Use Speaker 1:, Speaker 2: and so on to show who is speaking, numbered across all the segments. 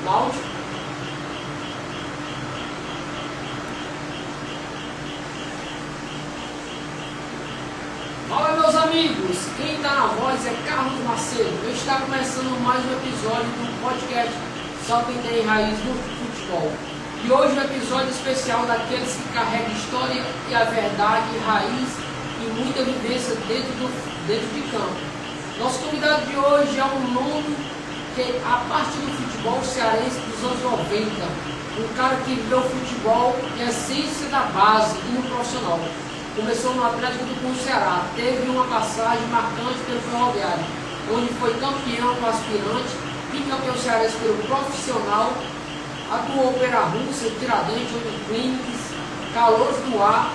Speaker 1: áudio. Fala, meus amigos, quem está na voz é Carlos Macedo. Eu está começando mais um episódio do podcast Só Quem Tem Raiz no Futebol. E hoje um episódio especial daqueles que carregam história e a verdade, raiz e muita vivência dentro de campo. Nosso convidado de hoje é um nome que, a parte do futebol cearense dos anos 90, um cara que viveu futebol em essência da base e no profissional. Começou no Atlético do Cunha, Ceará, teve uma passagem marcante pelo Ferroviário, onde foi campeão com aspirante, bicampeão cearense pelo profissional, atuou pela Rússia, Tiradentes, Uniclinics, Calouros do Ar.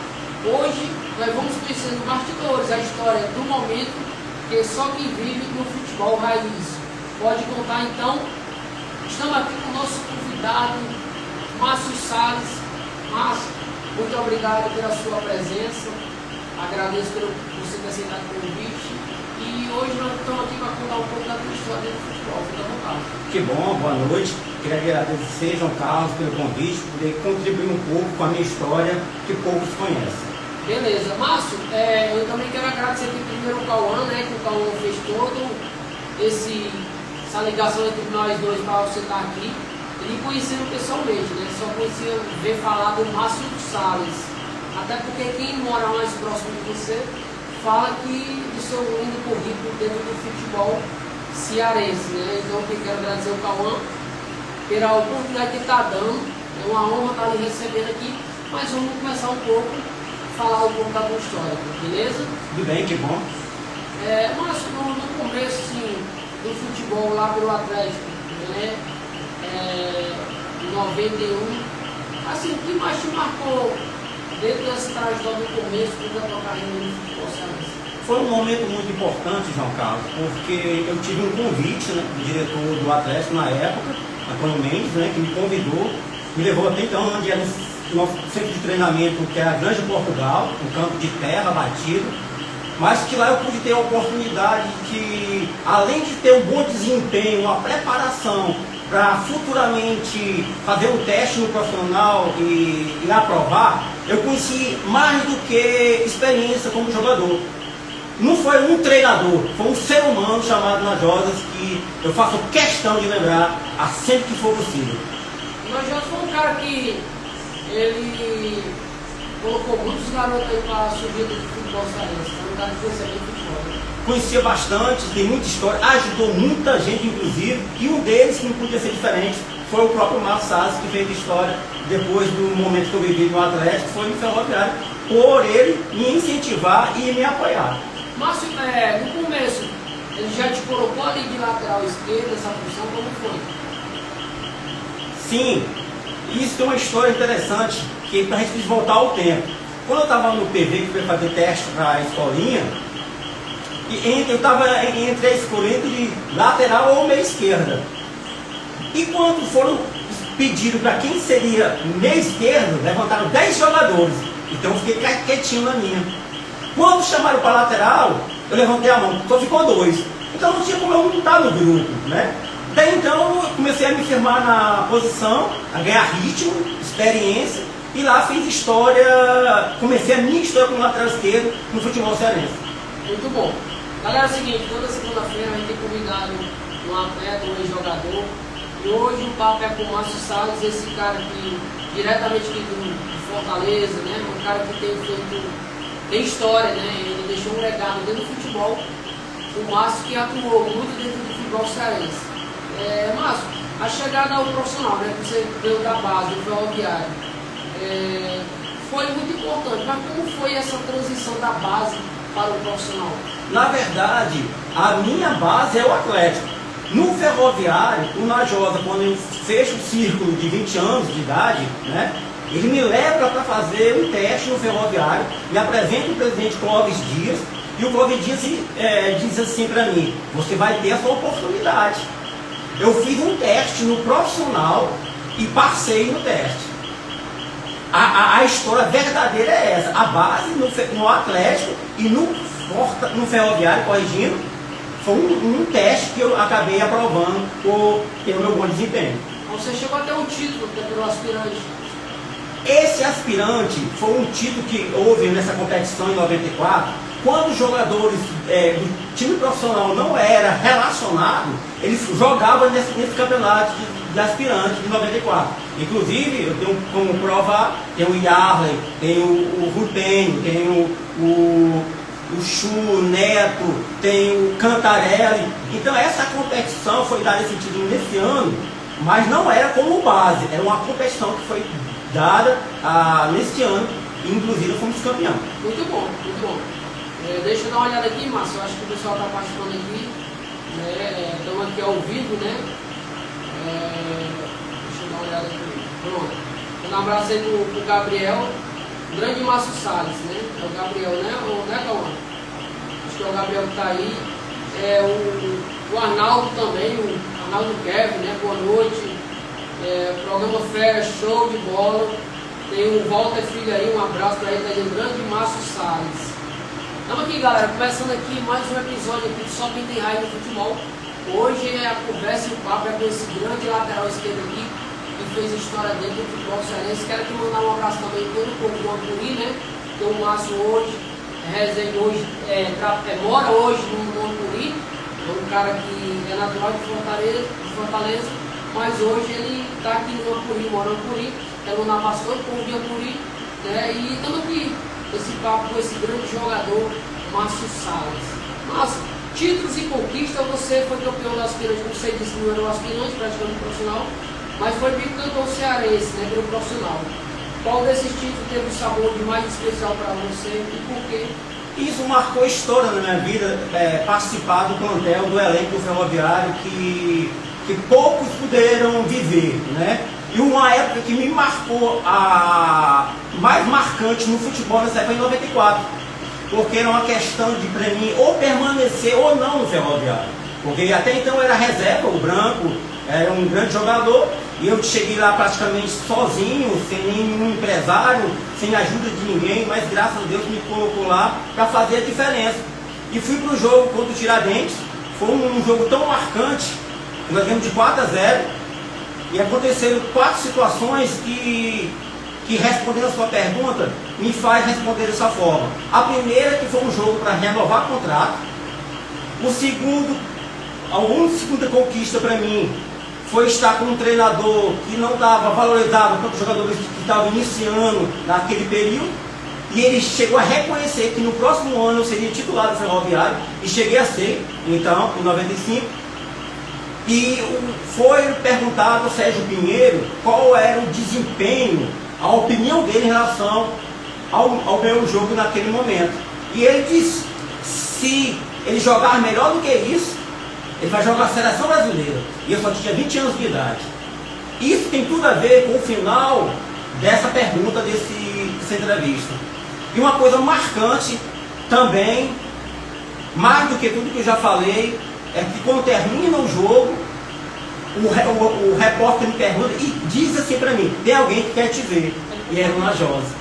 Speaker 1: Hoje nós vamos conhecer nos bastidores a história do momento que só quem vive no futebol raiz pode contar. Então, estamos aqui com o nosso convidado, Márcio Salles. Márcio, muito obrigado pela sua presença, agradeço por você ter aceitado o convite e hoje nós estamos aqui para contar um pouco da tua história do futebol. Fica à vontade.
Speaker 2: Que bom, boa noite. Queria agradecer, João Carlos, pelo convite, poder contribuir um pouco com a minha história que poucos conhecem.
Speaker 1: Beleza, Márcio, eu também quero agradecer aqui primeiro o Cauã, né, que o Cauã fez todo essa ligação entre nós dois para você estar aqui. Ele conhecendo pessoalmente, né? Só conhecia ver falar do Márcio Salles. Até porque quem mora mais próximo de você fala que do seu lindo currículo dentro do futebol cearense, né? Então eu quero agradecer o Cauã pela oportunidade que está dando. É uma honra estar lhe recebendo aqui, mas vamos começar um pouco, falar um pouco da tua história, beleza?
Speaker 2: Tudo bem, que bom.
Speaker 1: Márcio, no começo assim, do futebol lá pelo Atlético, né? Em 91, assim, o que mais te marcou dentro dessa trajetória do começo da tua carreira no futebol cearense?
Speaker 2: Foi um momento muito importante, João Carlos, porque eu tive um convite, né, do diretor do Atlético na época, Antônio Mendes, né, que me convidou, me levou até então onde era o nosso centro de treinamento, que era a Grande Portugal, um campo de terra batido, mas que lá eu pude ter a oportunidade que, além de ter um bom desempenho, uma preparação para futuramente fazer um teste no profissional e aprovar, eu conheci mais do que experiência como jogador. Não foi um treinador, foi um ser humano chamado Najosas, que eu faço questão de lembrar sempre que for possível.
Speaker 1: Najosas foi um cara que ele colocou muitos garotos aí para subir do futebol cearense. Foi um cara que conhecia bem futebol.
Speaker 2: Conhecia bastante, tem muita história, ajudou muita gente, inclusive, e um deles, que não podia ser diferente, foi o próprio Márcio Salles, que fez história depois do momento que eu vivi no Atlético, foi no Ferroviário, por ele me incentivar e me apoiar.
Speaker 1: Márcio, no começo, ele já te colocou ali de lateral esquerdo, essa função, como foi?
Speaker 2: Sim, isso tem uma história interessante, que para a gente voltar ao tempo. Quando eu estava no PV, que foi fazer teste para a escolinha, eu estava entre a escolha de lateral ou meia esquerda. E quando foram pedidos para quem seria meia esquerda, levantaram 10 jogadores. Então eu fiquei quietinho na minha. Quando chamaram para lateral, eu levantei a mão, só ficou 2. Então não tinha como eu não estar no grupo, né? Daí então eu comecei a me firmar na posição, a ganhar ritmo, experiência, e lá fiz história, comecei a minha história como lateral esquerdo no futebol cearense.
Speaker 1: Muito bom. Galera, é o seguinte, toda segunda-feira a gente tem convidado um atleta, um ex-jogador, e hoje o papo é com o Márcio Salles, esse cara que, diretamente aqui de Fortaleza, né, um cara que tem história, né, ele deixou um legado dentro do futebol, o Márcio que atuou muito dentro do futebol cearense. Márcio, a chegada ao profissional, né, que você veio da base, do Ferroviário, foi muito importante, mas como foi essa transição da base para o profissional?
Speaker 2: Na verdade, a minha base é o Atlético. No Ferroviário, o Najosa, quando eu fecho o círculo de 20 anos de idade, né, ele me leva para fazer um teste no Ferroviário, me apresenta o presidente Clóvis Dias, e o Clóvis Dias diz assim para mim: você vai ter a sua oportunidade. Eu fiz um teste no profissional e passei no teste. A história verdadeira é essa. A base no Atlético e no Ferroviário, corrigindo, foi um teste que eu acabei aprovando pelo meu bom desempenho.
Speaker 1: Você chegou até um título pelo aspirante.
Speaker 2: Esse aspirante foi um título que houve nessa competição em 94, quando os jogadores do time profissional não era relacionado, eles jogavam nesse campeonato de aspirante de 94. Inclusive, eu tenho como prova, tem o Yarley, tem o Rutenho, tem o Chu, o Neto, tem o Cantarelli. Então essa competição foi dada esse título nesse ano, mas não era como base, era uma competição que foi dada neste ano, e inclusive fomos campeão.
Speaker 1: Muito bom, muito bom. Deixa eu dar uma olhada aqui, Márcio, eu acho que o pessoal está participando aqui, estamos aqui ao vivo, né? Deixa eu dar uma olhada aqui. Pronto. Um abraço aí pro Gabriel, grande Márcio Salles, né? É o Gabriel, né? Né, Cauã? Acho que é o Gabriel que está aí. O Arnaldo também, o Arnaldo Kevin, né? Boa noite. Programa Férias, show de bola. Tem o Walter Filho aí, um abraço para ele, tá dizendo grande Márcio Salles. Estamos aqui, galera, começando aqui mais um episódio aqui de Só Quem Tem Raiva no Futebol. Hoje a conversa e o papo é com esse grande lateral esquerdo aqui, que fez história dentro do futebol cearense. Quero aqui mandar um abraço também todo o povo do Ampuri, né? Porque o Márcio hoje, mora hoje no Ampuri, é um cara que é natural de Fortaleza, mas hoje ele está aqui no Ampuri, mora no Ampuri, quero mandar um abraço todo o povo de Ampuri, né? E estamos aqui, esse papo com esse grande jogador, Márcio Salles. Márcio, títulos e conquistas, você foi campeão do aspirante, como você disse, não era um aspirante, praticamente profissional, mas foi bicampeão cearense, né, pelo profissional. Qual desses títulos teve um sabor de mais especial para você e por quê?
Speaker 2: Isso marcou história na minha vida, participar do plantel, do elenco do Ferroviário, que poucos puderam viver, né? E uma época que me marcou a mais marcante no futebol nessa época foi em 94, porque era uma questão de, para mim, ou permanecer ou não no Ferroviário, porque até então eu era reserva, o Branco era um grande jogador, e eu cheguei lá praticamente sozinho, sem nenhum empresário, sem ajuda de ninguém, mas graças a Deus me colocou lá para fazer a diferença. E fui para o jogo contra o Tiradentes, foi um jogo tão marcante, nós ganhamos de 4-0, e aconteceram 4 situações que respondendo a sua pergunta, me faz responder dessa forma. A primeira, que foi um jogo para renovar contrato. A segunda conquista para mim foi estar com um treinador que não valorizava tanto os jogadores que estavam iniciando naquele período. E ele chegou a reconhecer que no próximo ano eu seria titular do Ferroviário, e cheguei a ser, então, em 95. E foi perguntado ao Sérgio Pinheiro qual era o desempenho, a opinião dele em relação ao meu jogo naquele momento. E ele disse, se ele jogar melhor do que isso, ele vai jogar a seleção brasileira. E eu só tinha 20 anos de idade. Isso tem tudo a ver com o final dessa pergunta, dessa entrevista. E uma coisa marcante também, mais do que tudo que eu já falei, é que quando termina o jogo, o repórter me pergunta e diz assim para mim, tem alguém que quer te ver. E era o Najosa,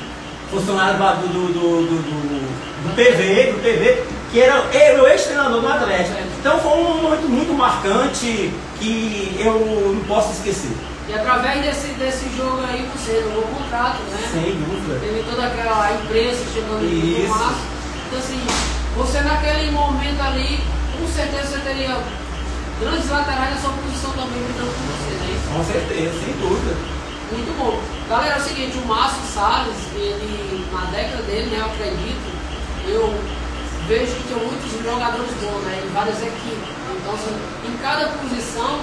Speaker 2: funcionário do PV, que era o ex-treinador do Atlético. Então foi um momento muito marcante que eu não posso esquecer.
Speaker 1: E através desse jogo aí você renovou o contrato, né?
Speaker 2: Sem dúvida.
Speaker 1: Teve toda aquela imprensa chegando no Márcio. Então assim, você naquele momento ali, com certeza você teria grandes laterais na sua posição também brigando com você, né?
Speaker 2: Com certeza, sem dúvida.
Speaker 1: Muito bom. Galera, é o seguinte, o Márcio Salles, ele, na década dele, né, eu acredito, eu vejo que tinha muitos jogadores bons, né, em várias equipes. Então, assim, em cada posição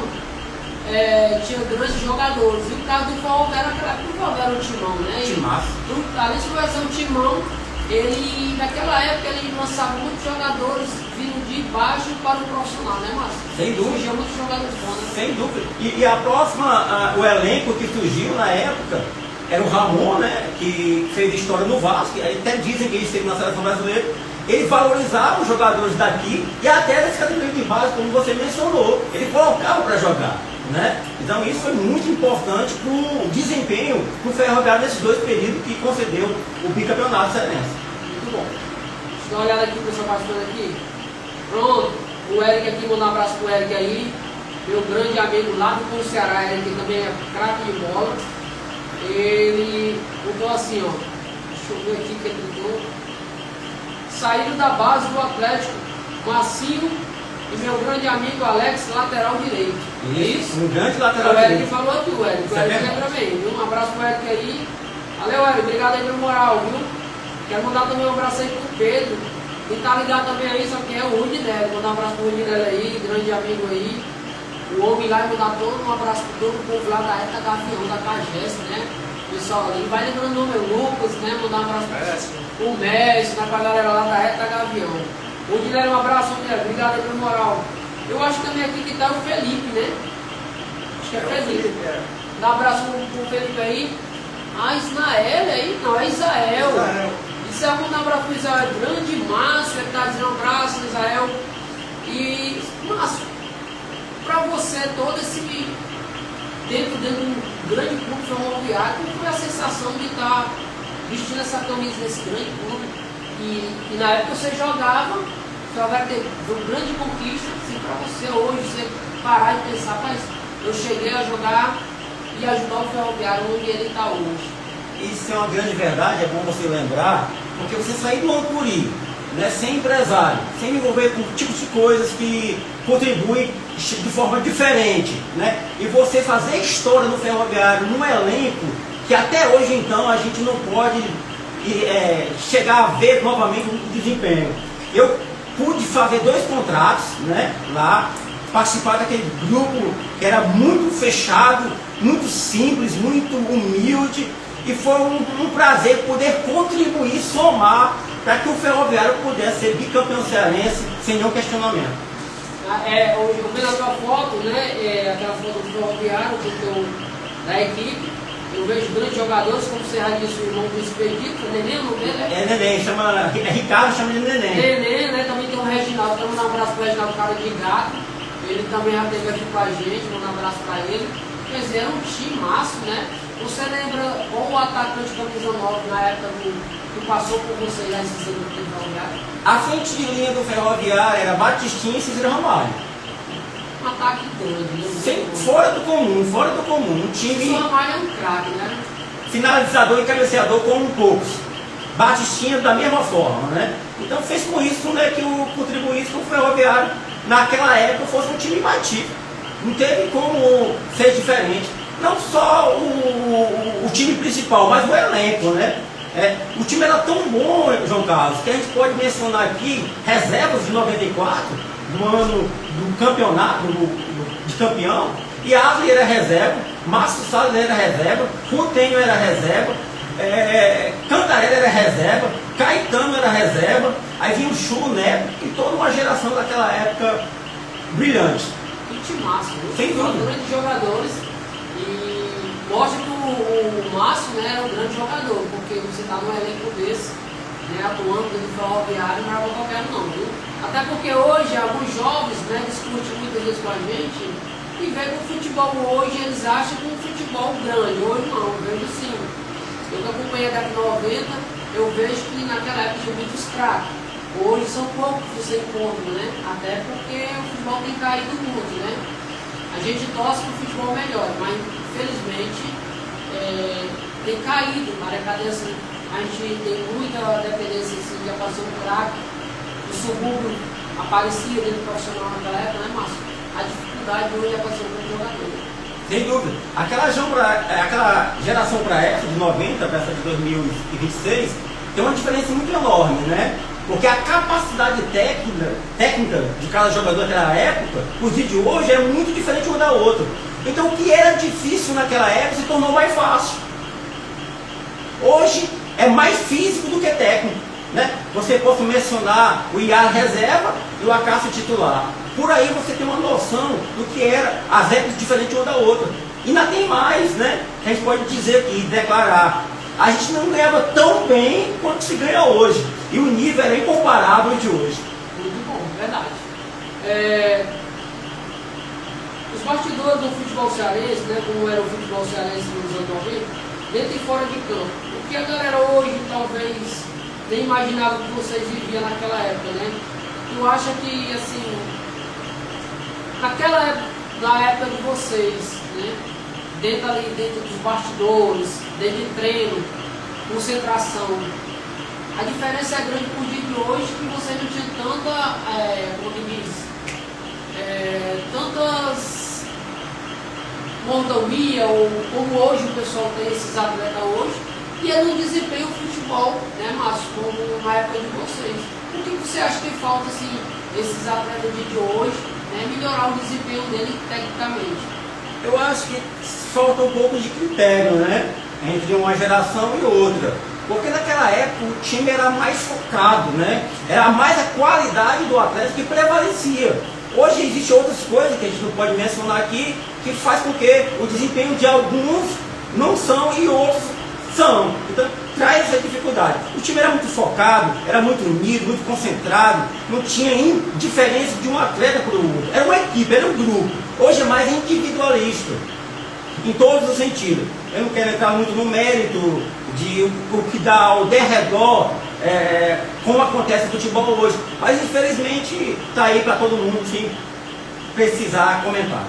Speaker 1: tinha grandes jogadores. E o caso do Ferroviário, o Ferroviário era um timão, né?
Speaker 2: Timaço.
Speaker 1: Além de ser um timão, ele, naquela época, ele lançava muitos jogadores vindo de baixo para o profissional, né, Márcio?
Speaker 2: Sem dúvida.
Speaker 1: Surgiam muitos jogadores bons, né?
Speaker 2: Sem dúvida. E a próxima, o elenco que surgiu na época era o Ramon, né, que fez história no Vasco, até dizem que ele esteve na seleção brasileira. Ele valorizava os jogadores daqui e até das categorias de base, como você mencionou. Ele colocava para jogar, né? Então isso foi muito importante para o desempenho do Ferroviário nesses 2 períodos que concedeu o bicampeonato cearense.
Speaker 1: Muito bom. Deixa eu dar uma olhada aqui, o pessoal participando aqui. Pronto. O Eric aqui, mandar um abraço pro Eric aí. meu grande amigo lá do Ceará, ele que também é craque de bola, ele botou assim, ó, deixa eu ver aqui que ele botou, saíram da base do Atlético, Massinho e meu grande amigo Alex, lateral direito.
Speaker 2: Isso, um grande lateral
Speaker 1: direito. O
Speaker 2: direito.
Speaker 1: Eric falou aqui, o Eric lembra bem, viu? Um abraço pro Eric aí. Valeu, Eric, obrigado aí pelo moral, viu? Quero mandar também um abraço aí pro Pedro. E tá ligado também aí, só que é o Rudinelli. Mandar um abraço pro Rudinelli aí, grande amigo aí. O homem lá, e mandar todo um abraço para todo o povo lá da Eta Gavião, da Cagés, né? Pessoal ali, vai lembrando o nome, o Lucas, né? Mandar um abraço para o Messi, né? Pra galera lá da Eta Gavião. O Guilherme, um abraço, Guilherme, obrigado aí pela moral. Eu acho também aqui que tá o Felipe, né? Acho que é Felipe. Dá um abraço pro Felipe aí. Ah, Ismael aí? Não, é Isael. Isael, mandar um abraço pro Isael, grande Márcio, ele tá dizendo um abraço, Isael. E, Márcio, para você, todo esse dentro de um grande clube ferroviário, como foi a sensação de estar vestindo essa camisa desse grande clube? E na época você jogava, você vai ter uma grande conquista, assim, para você hoje, você parar e pensar, mas eu cheguei a jogar e ajudar o ferroviário onde ele está hoje.
Speaker 2: Isso é uma grande verdade, é bom você lembrar, porque você sair do Ancuri, né, sem empresário, sem me envolver com tipos de coisas que contribuem de forma diferente, né? E você fazer história no ferroviário, num elenco que até hoje então a gente não pode chegar a ver novamente o desempenho. Eu pude fazer 2 contratos, né, lá, participar daquele grupo que era muito fechado, muito simples, muito humilde, e foi um prazer poder contribuir, somar, para que o ferroviário pudesse ser bicampeão cearense sem nenhum questionamento.
Speaker 1: Eu vi na tua foto, né, aquela foto do ferroviário, da equipe, eu vejo grandes jogadores, como você já disse, o irmão do Expedito, o Neném, o nome dele, né?
Speaker 2: É Neném, Ricardo chama de Neném. Neném,
Speaker 1: né, também tem o Reginaldo, então mandar um abraço para o Reginaldo, cara de gato, ele também já esteve aqui com a gente, mandar um abraço para ele. Quer dizer, era um time massa, né? Você lembra qual o atacante camisa 9 na época que passou por você lá esses anos do ferroviário?
Speaker 2: A frente de linha do ferroviário era Batistinha e Cícero Ramalho.
Speaker 1: Um ataque grande, né?
Speaker 2: Fora do comum. Um time.
Speaker 1: Cícero Ramalho é um craque, né?
Speaker 2: Finalizador e cabeceador como poucos. Batistinha da mesma forma, né? Então fez com isso, né, que contribuísse com o ferroviário naquela época fosse um time imbatível. Não teve como ser diferente. Não só o time principal, mas o elenco, né? O time era tão bom, João Carlos, que a gente pode mencionar aqui reservas de 94, do ano do campeonato, de campeão, e Ashley era reserva, Márcio Salles era reserva, Coutinho era reserva, Cantarella era reserva, Caetano era reserva, aí vinha o Chulo Neto, e toda uma geração daquela época brilhante.
Speaker 1: Que time massa, viu?
Speaker 2: Sem dúvida.
Speaker 1: Grandes jogadores. E mostra que o Márcio, né, era um grande jogador, porque você está num elenco desse, né, atuando dentro do ferroviário, não era qualquer um não, viu? Até porque hoje alguns jovens, né, discutem muitas vezes com a gente e veem que o futebol hoje eles acham que um futebol grande. Hoje não, eu vejo assim. Eu que acompanhei a década de 90, eu vejo que naquela época tinha muitos craques. Hoje são poucos que você encontra, né? Até porque o futebol tem caído muito, né? A gente torce para o futebol melhor, mas infelizmente tem caído a decadência. A gente tem muita dependência assim, de aparecer um craque. O subúrbio aparecia dentro do profissional naquela época, né, Márcio? A dificuldade hoje é aparecer um grande jogador.
Speaker 2: Sem dúvida. Aquela geração para essa, de 90 para essa de 2026, tem uma diferença muito enorme, né? Porque a capacidade técnica de cada jogador naquela época, os de hoje, é muito diferente uma da outra. Então o que era difícil naquela época se tornou mais fácil. Hoje é mais físico do que técnico, né? Você pode mencionar o Iar reserva e o Acácio titular. Por aí você tem uma noção do que era as épocas diferentes uma da outra. E ainda tem mais, né? Que a gente pode dizer aqui, declarar. A gente não ganhava tão bem quanto se ganha hoje. E o nível era incomparável de hoje.
Speaker 1: Muito bom, verdade. Os bastidores do futebol cearense, né, como era o futebol cearense nos anos 90, dentro e fora de campo. O que a galera hoje talvez nem imaginava que vocês viviam naquela época, né? Tu acha que, assim, naquela época, na época de vocês, né? Dentro dos bastidores, dentro de treino, concentração. A diferença é grande pro dia de hoje, que você não tinha tanta, como que diz, tantas mordomia, ou como hoje o pessoal tem esses atletas hoje, e ele não desempenha o futebol, né, Márcio, como na época de vocês. O que você acha que falta, assim, esses atletas de hoje, né, melhorar o desempenho dele tecnicamente?
Speaker 2: Eu acho que falta um pouco de critério, né? Entre uma geração e outra. Porque naquela época o time era mais focado, né? Era mais a qualidade do atleta que prevalecia. Hoje existem outras coisas que a gente não pode mencionar aqui, que faz com que o desempenho de alguns não são e outros são. Então traz essa dificuldade. O time era muito focado, era muito unido, muito concentrado, não tinha diferença de um atleta para o outro. Era uma equipe, era um grupo. Hoje é mais individualista, em todos os sentidos. Eu não quero entrar muito no mérito de o que dá ao derredor, como acontece no futebol hoje. Mas infelizmente está aí para todo mundo, sem precisar comentar.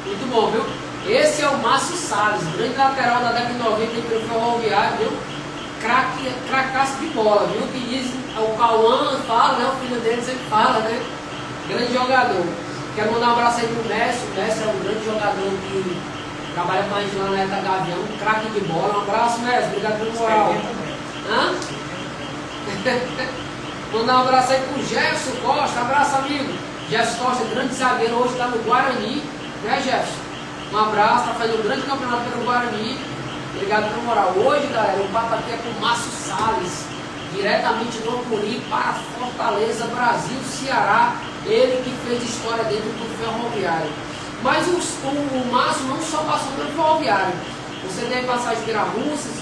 Speaker 1: Muito bom, viu? Esse é o Márcio Salles, grande lateral da década de 90 pelo Ferroviário, viu? Cracaço de bola, viu? Que diz, o Cauã fala, né? O filho dele sempre fala, né? Grande jogador. Quero mandar um abraço aí pro Messi. O Messi é um grande jogador que trabalha com a gente lá na Eta Gavião, um craque de bola. Um abraço, Messi. Obrigado pelo moral. Hã? Mandar um abraço aí pro Jefferson Costa. Abraço, amigo. Jefferson Costa, grande zagueiro, hoje está no Guarani, né, Jefferson? Um abraço, está fazendo um grande campeonato pelo Guarani. Obrigado pela moral. Hoje, galera, o papo aqui é com o Márcio Salles, diretamente do Ampuri para Fortaleza, Brasil, Ceará. Ele que fez história dentro do Ferroviário. Mas o Márcio não só passou pelo Ferroviário. Você teve passagem pela Russas,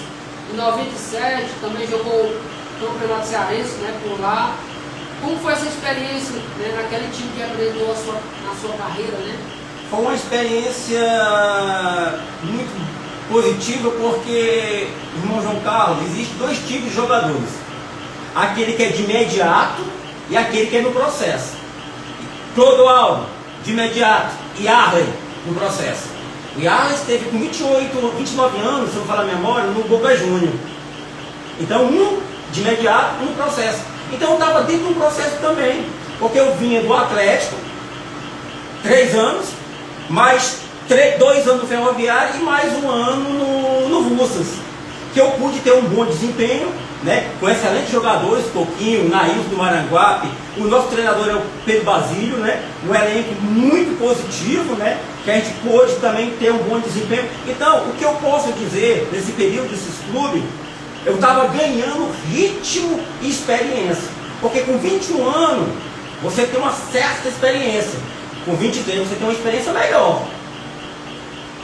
Speaker 1: em 97, também jogou campeonato cearense, né, por lá. Como foi essa experiência, né, naquele time que aprendeu na sua carreira, né?
Speaker 2: Foi uma experiência muito positiva porque, irmão João Carlos, existem dois tipos de jogadores. Aquele que é de imediato e aquele que é no processo. Clodoaldo, de imediato, e Arley, no processo. O Arley esteve com 29 anos, se eu não falar a memória, no Boca Júnior. Então, um de imediato, um no processo. Então, eu estava dentro do processo também, porque eu vinha do Atlético, 3 anos, mais 2 anos no Ferroviário e mais 1 ano no Russas, que eu pude ter um bom desempenho, né, com excelentes jogadores, Toquinho, Nailson do Maranguape, o nosso treinador é o Pedro Basílio, né, um elenco muito positivo, né, que a gente pôde também ter um bom desempenho. Então, o que eu posso dizer nesse período desses clubes, eu estava ganhando ritmo e experiência, porque com 21 anos você tem uma certa experiência, com 23 você tem uma experiência melhor.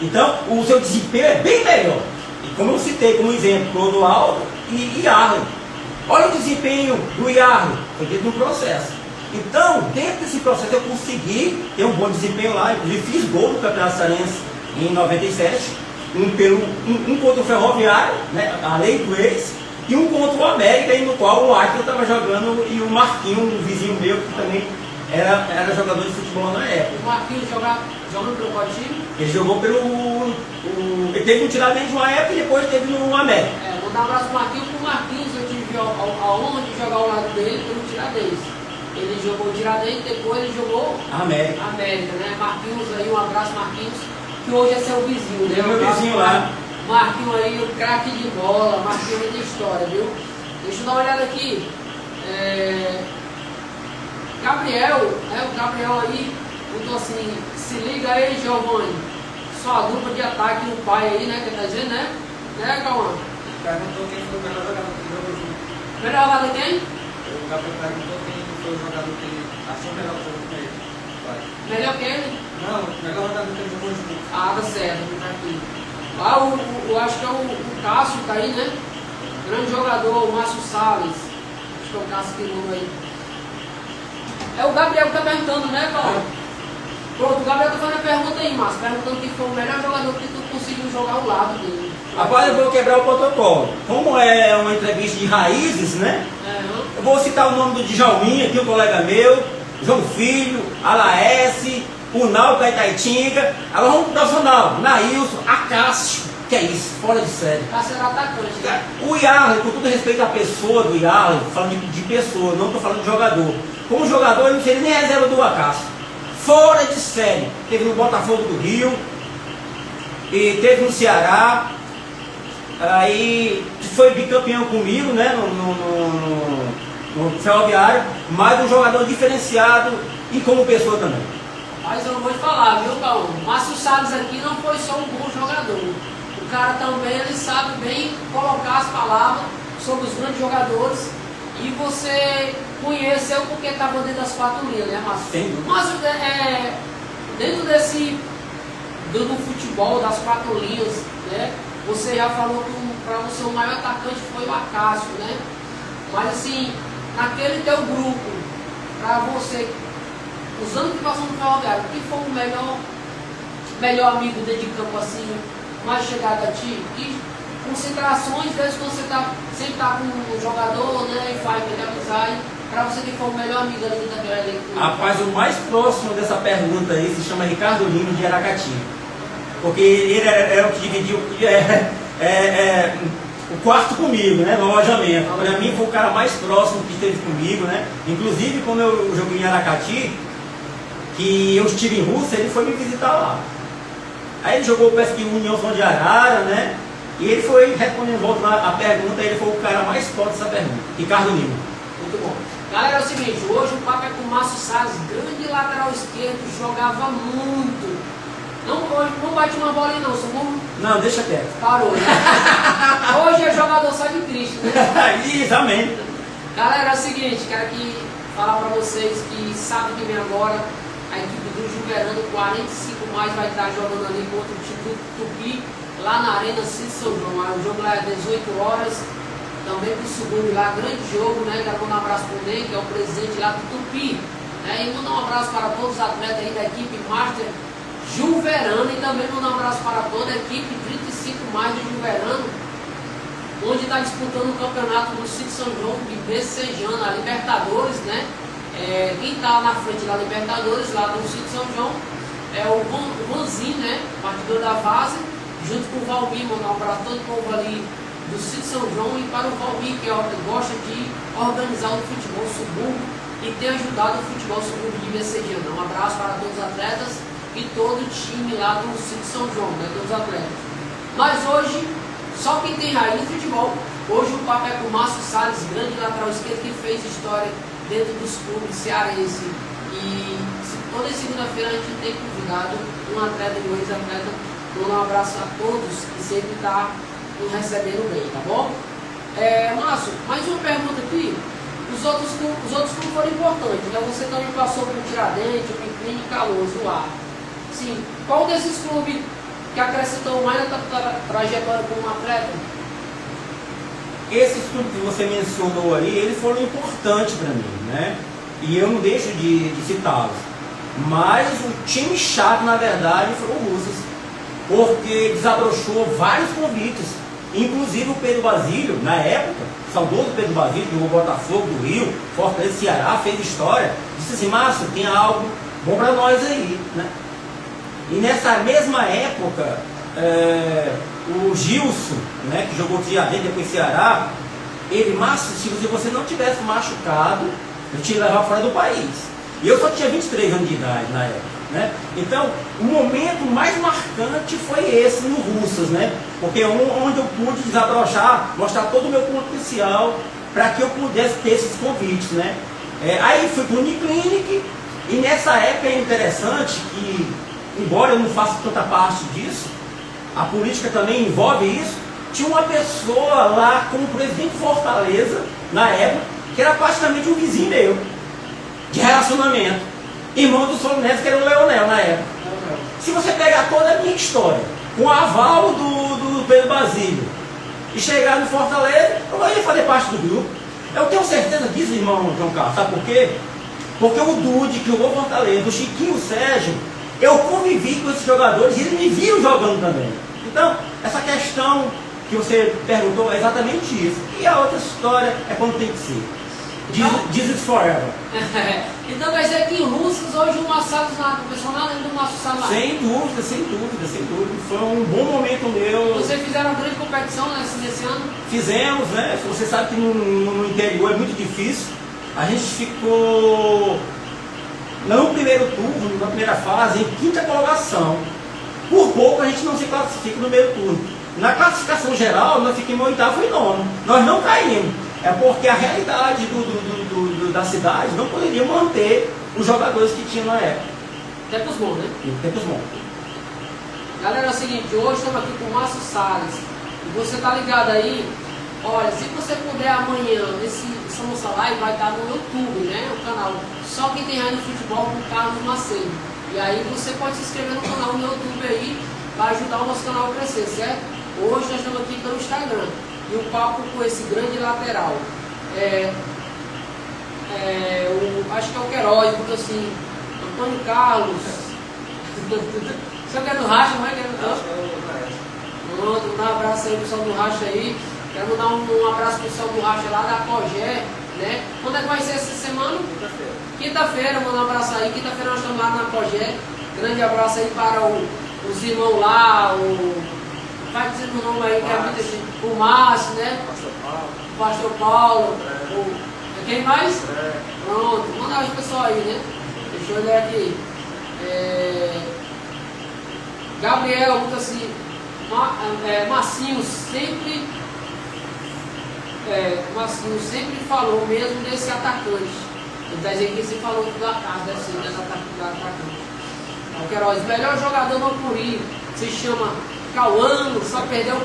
Speaker 2: Então, o seu desempenho é bem melhor. E como eu citei como exemplo, Clodoaldo e Arley. Olha o desempenho do Arley, foi dentro do processo. Então, dentro desse processo eu consegui ter um bom desempenho lá. Inclusive fiz gol no Campeonato Cearense em 97. Um contra o Ferroviário, né, além do ex, e um contra o América, no qual o Arthur estava jogando, e o Marquinho, um vizinho meu, que também era jogador de futebol na época.
Speaker 1: O Marquinhos jogando pelo qual time?
Speaker 2: Ele jogou ele teve um Tiradentes de uma época e depois teve no América.
Speaker 1: Mandar um abraço pro Marquinhos. Com o Marquinhos eu tive a honra de jogar ao lado dele pelo Tiradentes. Ele jogou o Tiradentes, depois ele jogou
Speaker 2: América,
Speaker 1: né? Marquinhos aí, um abraço, Marquinhos, que hoje é seu vizinho, né?
Speaker 2: É meu vizinho lá.
Speaker 1: Marquinhos aí, o craque de bola, Marquinhos de história, viu? Deixa eu dar uma olhada aqui. Gabriel, o Gabriel aí, botou assim, se liga aí, Giovanni, sua dupla de ataque no pai aí, né, que tá dizendo, né? Né, Cauã?
Speaker 3: Perguntou quem foi o melhor jogador que jogou junto.
Speaker 1: Melhor jogador quem?
Speaker 3: O Gabriel perguntou quem foi o jogador que ele achou melhor que jogou com ele. Vai.
Speaker 1: Melhor que ele?
Speaker 3: Não, o melhor jogador que ele jogou junto.
Speaker 1: Ah, tá certo, tá aqui. Acho que é o Cássio, tá aí, né? Grande jogador, o Márcio Salles. Acho que é o Cássio que mandou aí. É o Gabriel que tá perguntando, né, Cauã? Pronto, o Gabriel tá fazendo a pergunta aí, Márcio, perguntando quem foi o melhor jogador que tu conseguiu jogar ao lado dele.
Speaker 2: Agora eu vou quebrar o protocolo. Como é uma entrevista de raízes, né? Eu vou citar o nome do Djalminha, aqui, um colega meu, João Filho, Alaesse, o Naldo da Itaitinga, agora vamos pro profissional, Nailson, Acácio, que é isso, fora de série.
Speaker 1: Cássio era atacante, né?
Speaker 2: O Yarley, com todo respeito à pessoa do Yarley, falando de pessoa, não estou falando de jogador. Como jogador, ele não seria nem reserva do Acácio. Fora de série. Teve no Botafogo do Rio, e teve no Ceará, aí foi bicampeão comigo, né, no Ferroviário, mas um jogador diferenciado e como pessoa também.
Speaker 1: Mas eu vou te falar, viu, Paulo? Márcio Salles aqui não foi só um bom jogador. O cara também, ele sabe bem colocar as palavras sobre os grandes jogadores. E você conheceu porque estava dentro das quatro linhas, né, Márcio?
Speaker 2: Sim.
Speaker 1: Mas dentro desse do futebol, das quatro linhas, né? Você já falou que para você o maior atacante foi o Acácio, né? Mas assim, naquele teu grupo, para você, os anos que passou no Ferroviário, quem foi o melhor amigo dentro de campo assim, mais chegado a ti? Que concentrações, vezes quando você sempre tá com um jogador, né, e faz aquele amizade, para você quem foi o melhor amigo ali daquela eleitura?
Speaker 2: Rapaz, o mais próximo dessa pergunta aí se chama Ricardo Lima de Aracati. Porque ele era o que dividiu o quarto comigo, né, no alojamento. Para mim foi o cara mais próximo que esteve comigo, né? Inclusive quando eu joguei em Aracati, que eu estive em Rússia, ele foi me visitar lá. Aí ele jogou o PSC União São de Arara, né? E ele foi respondendo volta a pergunta, ele foi o cara mais próximo dessa pergunta, Ricardo Lima.
Speaker 1: Muito bom. Galera, é o seguinte, hoje o papo é com o Márcio Salles, grande lateral esquerdo, jogava muito. Não bate uma bola aí não, Sumu?
Speaker 2: Não, deixa quieto.
Speaker 1: Parou, né? Hoje é jogador só de Cristo, né?
Speaker 2: Isso, amém.
Speaker 1: Galera, é o seguinte, quero aqui falar para vocês que sábado que vem agora, a equipe do Juverano 45 mais vai estar jogando ali contra o time do Tupi, lá na Arena Cid São João. O jogo lá é 18 horas, também para o segundo lá, grande jogo, né? Quero mandar um abraço para o Ney, que é o presidente lá do Tupi, né? E mandar um abraço para todos os atletas aí da equipe Master Juverano, e também mandar um abraço para toda a equipe 35 mais do Juverano, onde está disputando o campeonato do Cid São João de Becejana, a Libertadores, né? Quem está na frente da Libertadores, lá do Cid São João, é o Vanzinho, né? Partidor da base, junto com o Valmir, mandar um abraço a todo o povo ali do Cid São João, e para o Valmir, que gosta de organizar o futebol subúrbio e tem ajudado o futebol subúrbio de Becejana. Um abraço para todos os atletas e todo o time lá do Cid São João, né? Todos os atletas. Mas hoje, só quem tem raiz no futebol, hoje o papo é com o Márcio Salles, grande lateral esquerdo, que fez história dentro dos clubes cearense. E toda segunda-feira a gente tem convidado um atleta e um ex-atleta. Um abraço a todos que sempre está nos recebendo bem, tá bom? Márcio, mais uma pergunta aqui. Os outros clubes foram importantes, né? Você também passou por Tiradentes, o Pimpim e Caloso lá. Sim, qual desses clubes que acrescentou mais na trajetória como atleta?
Speaker 2: Esses clubes que você mencionou aí, eles foram importantes para mim, né? E eu não deixo de citá-los. Mas o time chato, na verdade, foi o Russas, porque desabrochou vários convites. Inclusive o Pedro Basílio, na época, o saudoso Pedro Basílio, que jogou Botafogo do Rio, Fortaleza, Ceará, fez história, disse assim: Márcio, tem algo bom para nós aí, né? E nessa mesma época, o Gilson, né, que jogou Tiradentes, depois Ceará, ele: Márcio, se você não tivesse machucado, eu te levava fora do país. E eu só tinha 23 anos de idade na época, né? Então, o momento mais marcante foi esse no Russas, né? Porque onde eu pude desabrochar, mostrar todo o meu potencial para que eu pudesse ter esses convites, né? Aí fui para o Uniclinic, e nessa época é interessante que, embora eu não faça tanta parte disso, a política também envolve isso. Tinha uma pessoa lá como presidente de Fortaleza, na época, que era praticamente um vizinho meu, de relacionamento, irmão do Solinese, que era o Leonel na época. Se você pegar toda a minha história, com o aval do Pedro Basílio, e chegar no Fortaleza, eu ia fazer parte do grupo. Eu tenho certeza disso, irmão João Carlos, sabe por quê? Porque o Dude, que jogou Fortaleza, o Chiquinho, o Sérgio, eu convivi com esses jogadores e eles me viram jogando também. Então, essa questão que você perguntou é exatamente isso. E a outra história é quando tem que ser. This is forever.
Speaker 1: Então quer dizer que em Russas hoje o Márcio Salles nada, o pessoal não lembra do Márcio Salles.
Speaker 2: Sem dúvida, sem dúvida, sem dúvida. Foi um bom momento meu.
Speaker 1: Vocês fizeram uma grande competição nesse ano?
Speaker 2: Fizemos, né? Você sabe que no interior é muito difícil. A gente ficou no primeiro turno, na primeira fase, em quinta colocação. Por pouco a gente não se classifica no primeiro turno. Na classificação geral, nós ficamos em oitavo e nono. Nós não caímos. É porque a realidade da cidade não poderia manter os jogadores que tinham na época.
Speaker 1: Tempos bons, né?
Speaker 2: Tempos bons.
Speaker 1: Galera, é o seguinte, hoje estamos aqui com o Márcio Salles. E você tá ligado aí? Olha, se você puder amanhã, essa nossa live vai estar no YouTube, né? O canal Só Quem Tem Raio no Futebol com Carlos Macedo. E aí você pode se inscrever no canal no YouTube aí para ajudar o nosso canal a crescer, certo? Hoje nós estamos aqui pelo Instagram. E o papo com esse grande lateral. Acho que é o Queiroz, porque assim, Antônio Carlos. Você quer do Racha, não é? Pronto, mandar um abraço aí pro pessoal do Racha aí. Quero mandar um abraço pro pessoal do Racha lá da Cogé, né? Quando é que vai ser essa semana?
Speaker 3: Quinta-feira.
Speaker 1: Quinta-feira, mandar um abraço aí. Quinta-feira nós estamos lá na Cogé. Grande abraço aí para os irmãos lá, vai dizendo o nome aí, que é muita gente. O Márcio, né? O Pastor Paulo. Quem mais? Pronto, mandar os pessoal aí, né? Deixa eu olhar aqui. Gabriel, muito assim. Marcinho sempre. Marcinho sempre falou mesmo desse atacante. Ele está dizendo que ele sempre falou da casa, deve ser desse atacante. O Queiroz, melhor jogador no Curi, se chama Cauano, só perdeu o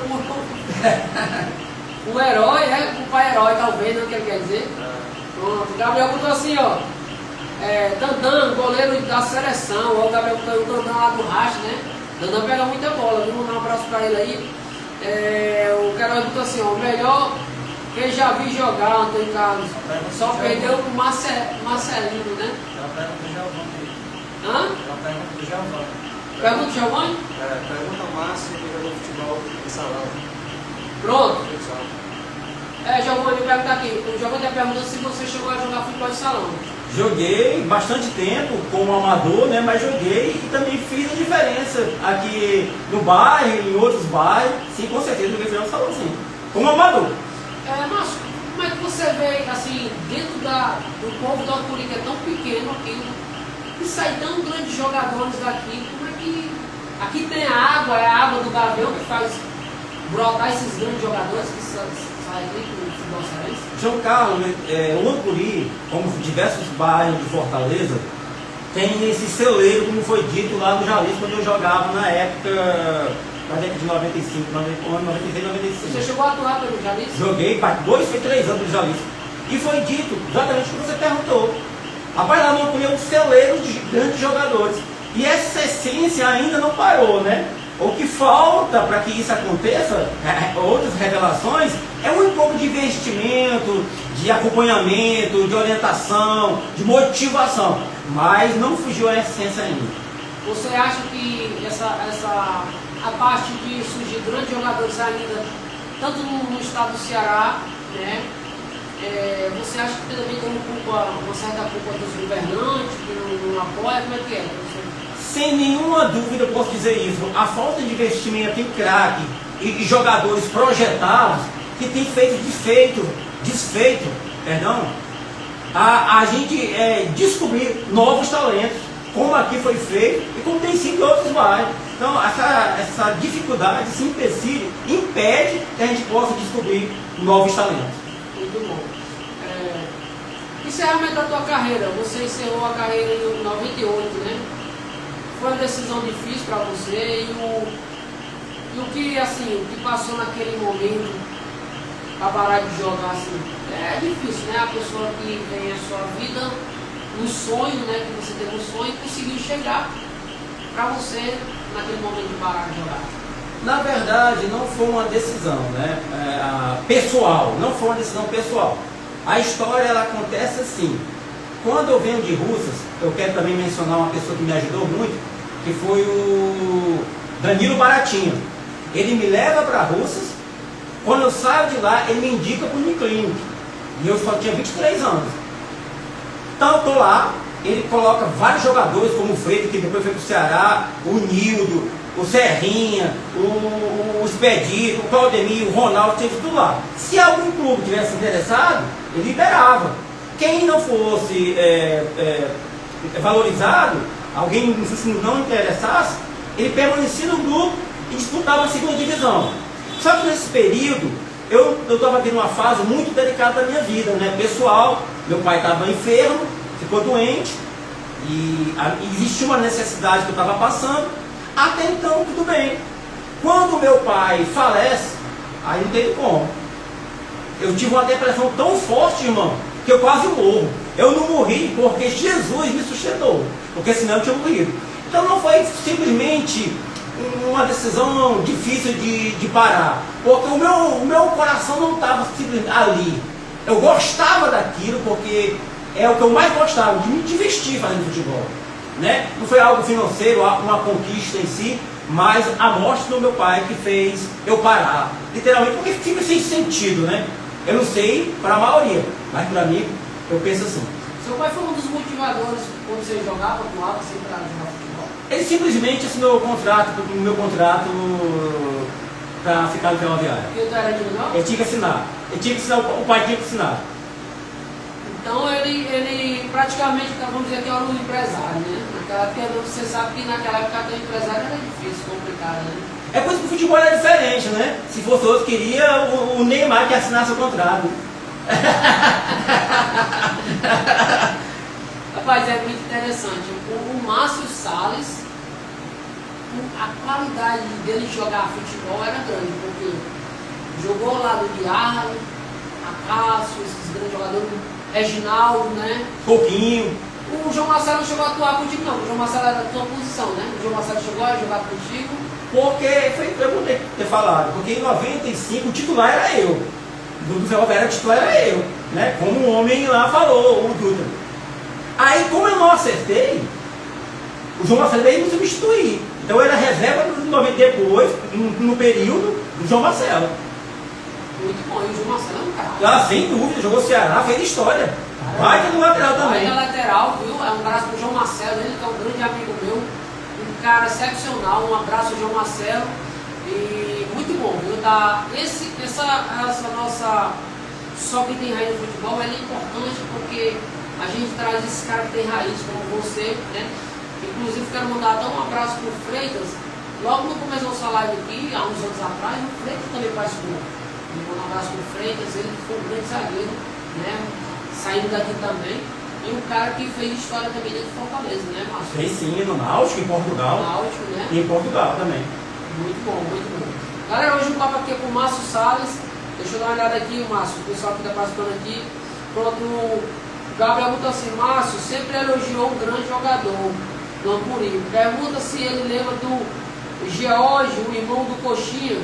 Speaker 1: herói, o pai herói, talvez, não é o que ele quer dizer. Pronto, o Gabriel botou assim, ó. Dandan, goleiro da seleção, ó, o Gabriel botou o Dandan lá do Racha, né? Dandan pega muita bola, vou mandar um abraço pra ele aí. O Queiroz botou assim, ó, o melhor que já vi jogar, Antônio Carlos. Só perdeu pro Marcelino, né?
Speaker 3: Ela pergunta do Giovanni.
Speaker 1: Hã?
Speaker 3: Ela pergunta do Giovanni.
Speaker 1: Pergunta do Giovanni?
Speaker 3: Pergunta ao Márcio que jogou futebol em salão.
Speaker 1: Pronto.
Speaker 3: Futsal.
Speaker 1: Giovanni, perguntar aqui. O Giovanni está perguntando se você chegou a jogar futebol de salão.
Speaker 2: Joguei bastante tempo como amador, né? Mas joguei e também fiz a diferença aqui no bairro, em outros bairros. Sim, com certeza joguei futebol de salão, sim. Como amador.
Speaker 1: Márcio, como é que você vê, assim, dentro do povo do Alcuri, que é tão pequeno aqui, e sai tão grandes jogadores daqui, como é que... Aqui tem a água do Gavião que faz brotar esses grandes jogadores que saem aqui com o futebol cearense?
Speaker 2: João Carlos, o Alcuri, como diversos bairros de Fortaleza, tem esse celeiro, como foi dito lá no Jalisco, quando eu jogava na época... Na década de 95, 96, 95.
Speaker 1: Você chegou a atuar pelo Jalisco?
Speaker 2: Joguei 2 foi 3 anos no Jalisco. E foi dito exatamente o que você perguntou. Rapaz, lá no Alcuri é um celeiro de grandes jogadores. E essa essência ainda não parou, né? O que falta para que isso aconteça, outras revelações, é um pouco de investimento, de acompanhamento, de orientação, de motivação. Mas não fugiu a essência ainda.
Speaker 1: Você acha que a parte de surgir grandes jogadores ainda, tanto no estado do Ceará, né? Você acha que também tem uma certa culpa dos governantes que não apoiam? Como é que é?
Speaker 2: Sem nenhuma dúvida eu posso dizer isso. A falta de investimento em craque e jogadores projetados que tem feito desfeito, a gente descobrir novos talentos, como aqui foi feito e como tem sido em outros bairros. Então, essa dificuldade, esse empecilho, impede que a gente possa descobrir novos talentos.
Speaker 1: Muito bom. Encerramento da tua carreira. Você encerrou a carreira em 98, né? Foi uma decisão difícil para você e o que passou naquele momento para parar de jogar assim? É difícil, né? A pessoa que tem a sua vida, um sonho, né? Que você teve um sonho e conseguiu chegar para você naquele momento de parar de jogar.
Speaker 2: Na verdade, não foi uma decisão, né? Pessoal, não foi uma decisão pessoal. A história ela acontece assim. Quando eu venho de Russas, eu quero também mencionar uma pessoa que me ajudou muito, que foi o Danilo Baratinho. Ele me leva para Russas. Quando eu saio de lá, ele me indica para o Uniclinic. E eu só tinha 23 anos. Então eu estou lá, ele coloca vários jogadores, como o Freire, que depois foi para o Ceará, o Nildo, o Serrinha, o Expedito, o Claudemir, o Ronaldo, tinha tudo lá. Se algum clube tivesse interessado, ele liberava. Quem não fosse valorizado, alguém não interessasse, ele permanecia no grupo e disputava a segunda divisão. Só que nesse período, eu estava tendo uma fase muito delicada da minha vida, né? Pessoal, meu pai estava enfermo, ficou doente, e existia uma necessidade que eu estava passando. Até então, tudo bem. Quando meu pai falece, aí não tem como. Eu tive uma depressão tão forte, irmão, que eu quase morro. Eu não morri porque Jesus me sustentou, porque senão eu tinha morrido. Então não foi simplesmente uma decisão difícil de parar, porque o meu coração não estava simplesmente ali. Eu gostava daquilo, porque é o que eu mais gostava, de me divertir fazendo futebol, né? Não foi algo financeiro, uma conquista em si, mas a morte do meu pai que fez eu parar, literalmente, porque fica sem sentido, né? Eu não sei para a maioria, mas para mim, eu penso assim.
Speaker 1: Seu pai foi um dos motivadores quando você jogava, atuava assim para jogar futebol?
Speaker 2: Ele simplesmente assinou o meu contrato para ficar no Ferroviário.
Speaker 1: Porque tu era de menor?
Speaker 2: Ele tinha que assinar. O pai tinha que assinar.
Speaker 1: Então ele praticamente, vamos dizer que era um empresário, né? Naquela época, você sabe que naquela época ter empresário era difícil, complicado, né?
Speaker 2: É por isso que o futebol era diferente, né? Se fosse outro, queria o Neymar que assinasse o contrato.
Speaker 1: Rapaz, é muito interessante. O Márcio Salles, a qualidade dele jogar futebol era grande, porque jogou lá no Diário, Acácio, esses grandes jogadores, Reginaldo, né?
Speaker 2: Pouquinho.
Speaker 1: O João Marcelo não chegou a atuar contigo, não. O João Marcelo era da tua posição, né? O João Marcelo chegou a jogar contigo.
Speaker 2: Porque, eu vou ter falado, porque em 95 o titular era eu. Do Ferroviário o titular era eu, né? Como um homem lá falou, o Dutra. Aí, como eu não acertei, o João Marcelo veio me substituir. Então eu era reserva depois, no período, do João Marcelo.
Speaker 1: Muito bom, e o João Marcelo é um cara.
Speaker 2: Ah, sem dúvida, jogou Ceará, fez história. Vai ter no lateral também.
Speaker 1: Vai na lateral, viu? É um abraço pro João Marcelo, ele que é um grande amigo meu, um cara excepcional, um abraço ao João Marcelo. E muito bom, viu? Essa nossa Só Quem Tem Raiz no Futebol é importante porque a gente traz esse cara que tem raiz como você, né? Inclusive quero mandar até um abraço pro Freitas. Logo no começo da nossa live aqui, há uns anos atrás, o Freitas também faz gol. Um abraço pro Freitas, ele que foi um grande zagueiro, né? Saindo daqui também. E um cara que fez história também dentro de Fortaleza, né, Márcio?
Speaker 2: Fez sim, no Náutico, em Portugal.
Speaker 1: Náutico, né?
Speaker 2: E em Portugal também.
Speaker 1: Muito bom, muito bom. Galera, hoje o papo aqui é com o Márcio Salles. Deixa eu dar uma olhada aqui, Márcio, o pessoal que está participando aqui. Pronto, o Gabriel pergunta assim, Márcio sempre elogiou um grande jogador do Ampuri. Pergunta se ele lembra do George, o irmão do Coxinha.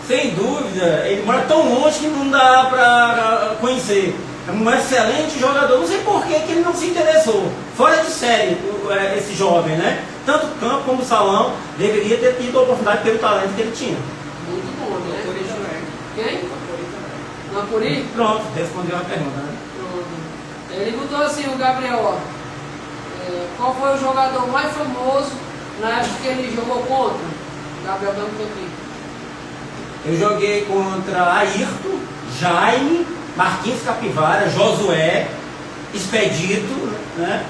Speaker 2: Sem dúvida, ele mora tão longe que não dá para conhecer. É um excelente jogador, não sei por que ele não se interessou. Fora de série, esse jovem, né? Tanto o campo como o salão, deveria ter tido a oportunidade pelo talento que ele tinha.
Speaker 1: Muito bom, né?
Speaker 3: Ampuri também.
Speaker 1: Quem?
Speaker 3: Ampuri também.
Speaker 1: No Ampuri?
Speaker 2: Pronto, respondeu a pergunta, né?
Speaker 1: Pronto. Ele botou assim, o Gabriel, ó, qual foi o jogador mais famoso na época que ele jogou contra? O Gabriel perguntou aqui.
Speaker 2: Eu joguei contra Ayrton, Jaime, Marquinhos Capivara, Josué, Expedito, né?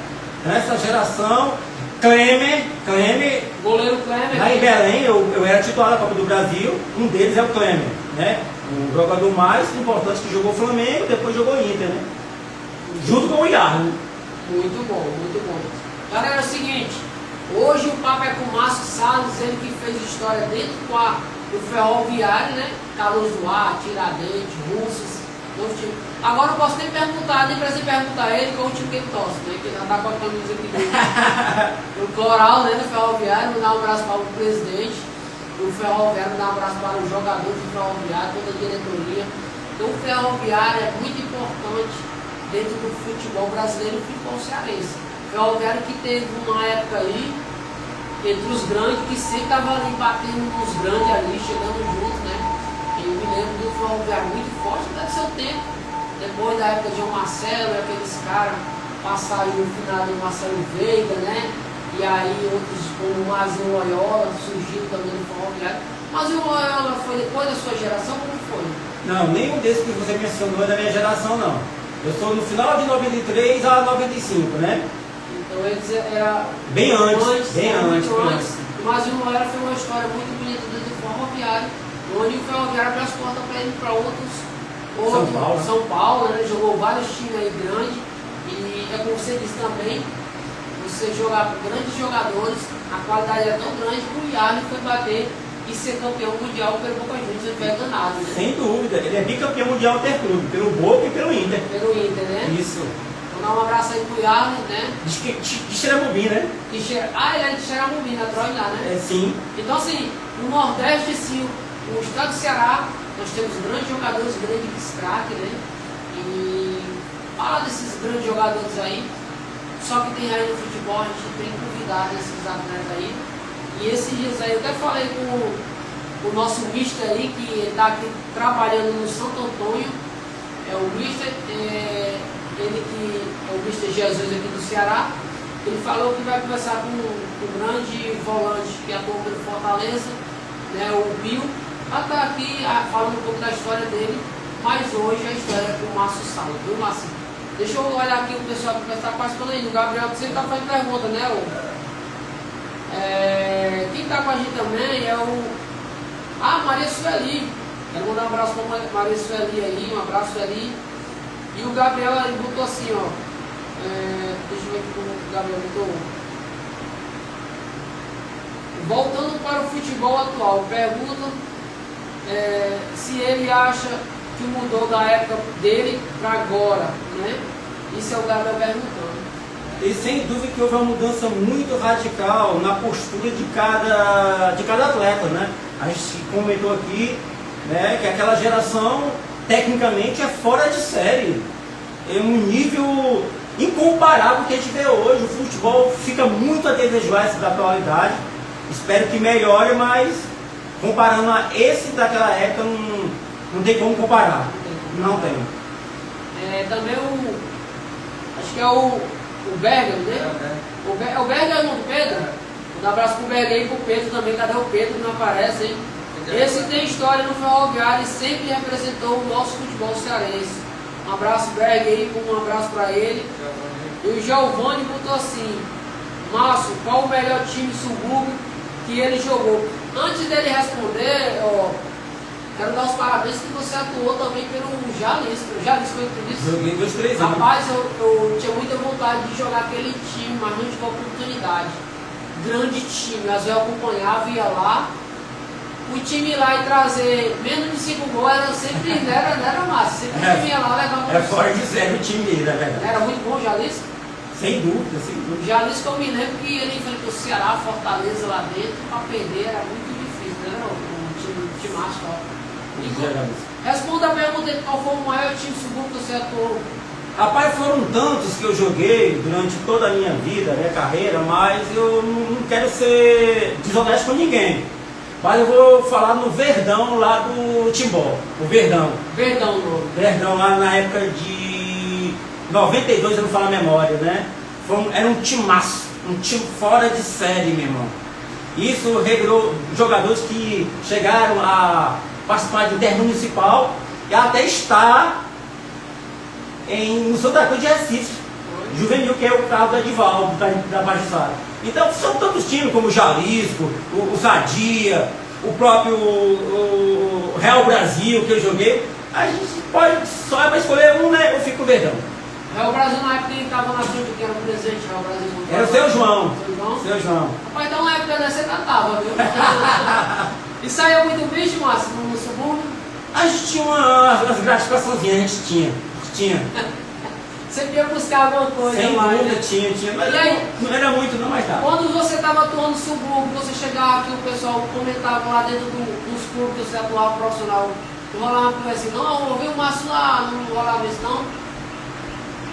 Speaker 2: Nessa geração, Klemer,
Speaker 1: Goleiro Klemer.
Speaker 2: lá em Belém, eu era titular da Copa do Brasil, um deles é o Klemer, né? O jogador mais importante que jogou Flamengo, depois jogou Inter, né? Junto com o Iarno.
Speaker 1: Muito bom, muito bom. Galera, é o seguinte, hoje o papo é com o Márcio Salles, ele que fez história dentro do Ferroviário, né? Carlos Duarte, Tiradentes, Russos. Agora eu posso nem perguntar, nem precisa perguntar a ele qual o time que ele torce, né? Que já está com a camisa aqui do Coral, né? Do Ferroviário, mandar um abraço para o presidente do Ferroviário, mandar um abraço para os jogadores do Ferroviário, toda a diretoria. Então o Ferroviário é muito importante dentro do futebol brasileiro e do futebol cearense. Ferroviário que teve uma época aí, entre os grandes, que sempre estava ali batendo nos grandes ali, chegando junto, né? Eu me lembro do Ferroviário muito forte, até do seu tempo, depois da época de João Marcelo, aqueles caras, passar aí o final do Marcelo Veiga, né? E aí outros como o Mazinho Loyola surgiu também no Ferroviário. Mas o Loyola foi depois da sua geração, como foi?
Speaker 2: Não, nenhum desses que você mencionou é da minha geração, não. Eu sou no final de 93 a 95, né?
Speaker 1: Então eles eram
Speaker 2: bem antes.
Speaker 1: Mas o Loyola foi uma história muito bonita dentro do Ferroviário, onde o Ferroviário abriu as portas para ele para outros São Paulo, né? Jogou vários times aí grandes. E é como você disse também, você jogar com grandes jogadores, a qualidade é tão grande que o Yarley foi bater e ser campeão mundial pelo Boca Juniors, ele foi enganado, né?
Speaker 2: Sem dúvida, ele é bicampeão mundial interclube, pelo Boca e pelo Inter.
Speaker 1: Pelo Inter, né?
Speaker 2: Isso.
Speaker 1: Vou dar um abraço aí pro Yarley, né?
Speaker 2: De Xeramubim, né?
Speaker 1: Ele é de Xeramubim, na Troy lá, né?
Speaker 2: É, sim.
Speaker 1: Então assim, no Nordeste, sim, o estado do Ceará, nós temos grandes jogadores, grandes craques, né? E fala desses grandes jogadores aí, só que tem aí no futebol, a gente tem convidado esses atletas aí. E esses dias aí, eu até falei com o nosso mister aí, que está aqui trabalhando no Santo Antônio, é o mister, ele que é o mister Jesus aqui do Ceará. Ele falou que vai conversar com o grande volante que atua pelo Fortaleza, né, o Bill, para estar aqui falando um pouco da história dele, mas hoje a história é com o Márcio Sala, viu, Márcio? Deixa eu olhar aqui o pessoal que está participando aí. O Gabriel, você está fazendo pergunta, né? Quem está com a gente também é Maria Sueli. Quero mandar um abraço para Maria Sueli aí, um abraço ali. E o Gabriel ele botou assim, ó. Deixa eu ver como o Gabriel botou. Voltando para o futebol atual, pergunta se ele acha que mudou da época dele para agora, né? Isso é o Gabriel perguntando.
Speaker 2: E sem dúvida que houve uma mudança muito radical na postura de cada atleta, né? A gente comentou aqui, né, que aquela geração tecnicamente é fora de série. É um nível incomparável que a gente vê hoje. O futebol fica muito a desejar essa da atualidade. Espero que melhore, mas comparando a esse daquela época não tem como comparar. Não tem.
Speaker 1: Também acho que é o Berger, né? O Berger é o nome do Pedro? Um abraço pro Berger e pro Pedro também. Cadê o Pedro? Não aparece, hein? Esse tem história no Ferroviário e sempre representou o nosso futebol cearense. Um abraço Berger aí, um abraço para ele. E o Giovanni botou assim: Márcio, qual o melhor time subúrbio que ele jogou? Antes dele responder, quero dar os parabéns que você atuou também pelo Jalisco. O Jalisco foi isso?
Speaker 2: Joguei 2, 3 anos.
Speaker 1: Rapaz, eu tinha muita vontade de jogar aquele time, mas não tive a oportunidade. Grande time, às vezes eu acompanhava, ia lá. O time ir lá e trazer menos de 5 gols era sempre, não era massa. Sempre o time ia lá levar
Speaker 2: É fora de série o time dele, na verdade.
Speaker 1: Era muito bom o Jalisco?
Speaker 2: Sem dúvida, sem dúvida.
Speaker 1: O Jalisco eu me lembro que ele enfrentou o Ceará, Fortaleza lá dentro, para perder era muito difícil, né? O time macho lá. Responda a pergunta de qual foi o maior time subúrbio que você atuou.
Speaker 2: Rapaz, foram tantos que eu joguei durante toda a minha vida, minha carreira, mas eu não quero ser desonesto com ninguém. Mas eu vou falar no Verdão lá do Timbó, o Verdão. Verdão lá na época de 92, eu não falo a memória, né? Era um timaço, um time fora de série, meu irmão. Isso revirou jogadores que chegaram a participar de intermunicipal e até estar no Santa Cruz de Recife, juvenil, que é o carro do Edivaldo, da Pajuçara. Então são tantos times como o Jalisco, o Sadia, o próprio Real Brasil que eu joguei. A gente pode só para escolher um, né? Eu fico com o Verdão.
Speaker 1: Real Brasil na época ele estava na frente, que era o presidente Real Brasil.
Speaker 2: Era o Seu João. Seu João.
Speaker 1: Rapaz, então na época dessa você cantava, viu? E saiu muito bicho, Márcio, no subúrbio?
Speaker 2: A gente tinha umas gratificaçõezinhas, a gente tinha.
Speaker 1: Você ia buscar alguma coisa,
Speaker 2: sem
Speaker 1: mais,
Speaker 2: dúvida,
Speaker 1: né?
Speaker 2: tinha. Mas
Speaker 1: E aí,
Speaker 2: não era muito, não, mas tá.
Speaker 1: Quando você estava atuando no subúrbio, você chegava aqui, o pessoal comentava lá dentro dos clubes que você atuava profissional, não rolava uma conversa assim, não, eu vi o Márcio lá, não rolava isso não?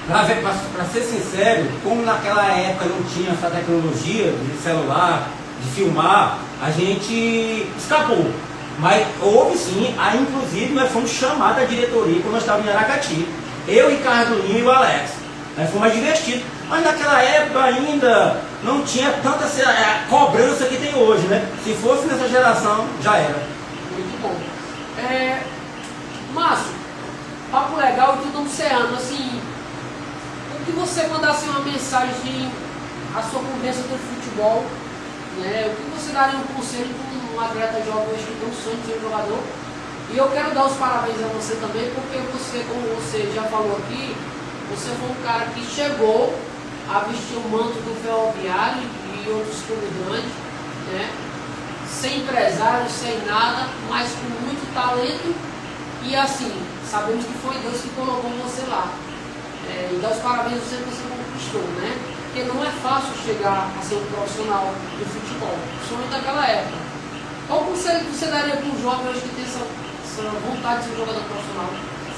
Speaker 2: Para ser sincero, como naquela época não tinha essa tecnologia de celular, de filmar, a gente escapou. Mas houve sim, inclusive nós fomos chamados da diretoria quando nós estávamos em Aracati. Eu, Ricardo Linho e o Alex. Aí foi mais divertido. Mas naquela época ainda não tinha tanta cobrança que tem hoje, né? Se fosse nessa geração, já era.
Speaker 1: Muito bom. Márcio, papo legal e tudo oceano, assim, o que você mandasse uma mensagem à sua conversa do futebol, né? O que você daria um conselho para um atleta jovem hoje que tem um sonho de ser jogador? E eu quero dar os parabéns a você também, porque você, como você já falou aqui, você foi um cara que chegou a vestir o manto do Ferroviário e outros clubes grandes, né? Sem empresário, sem nada, mas com muito talento. E assim, sabemos que foi Deus que colocou você lá. E dar os parabéns a você que você conquistou, né? Porque não é fácil chegar a ser um profissional de futebol, principalmente naquela época. Qual conselho que você daria para um jovem hoje que tem essa vontade de ser um jogador profissional?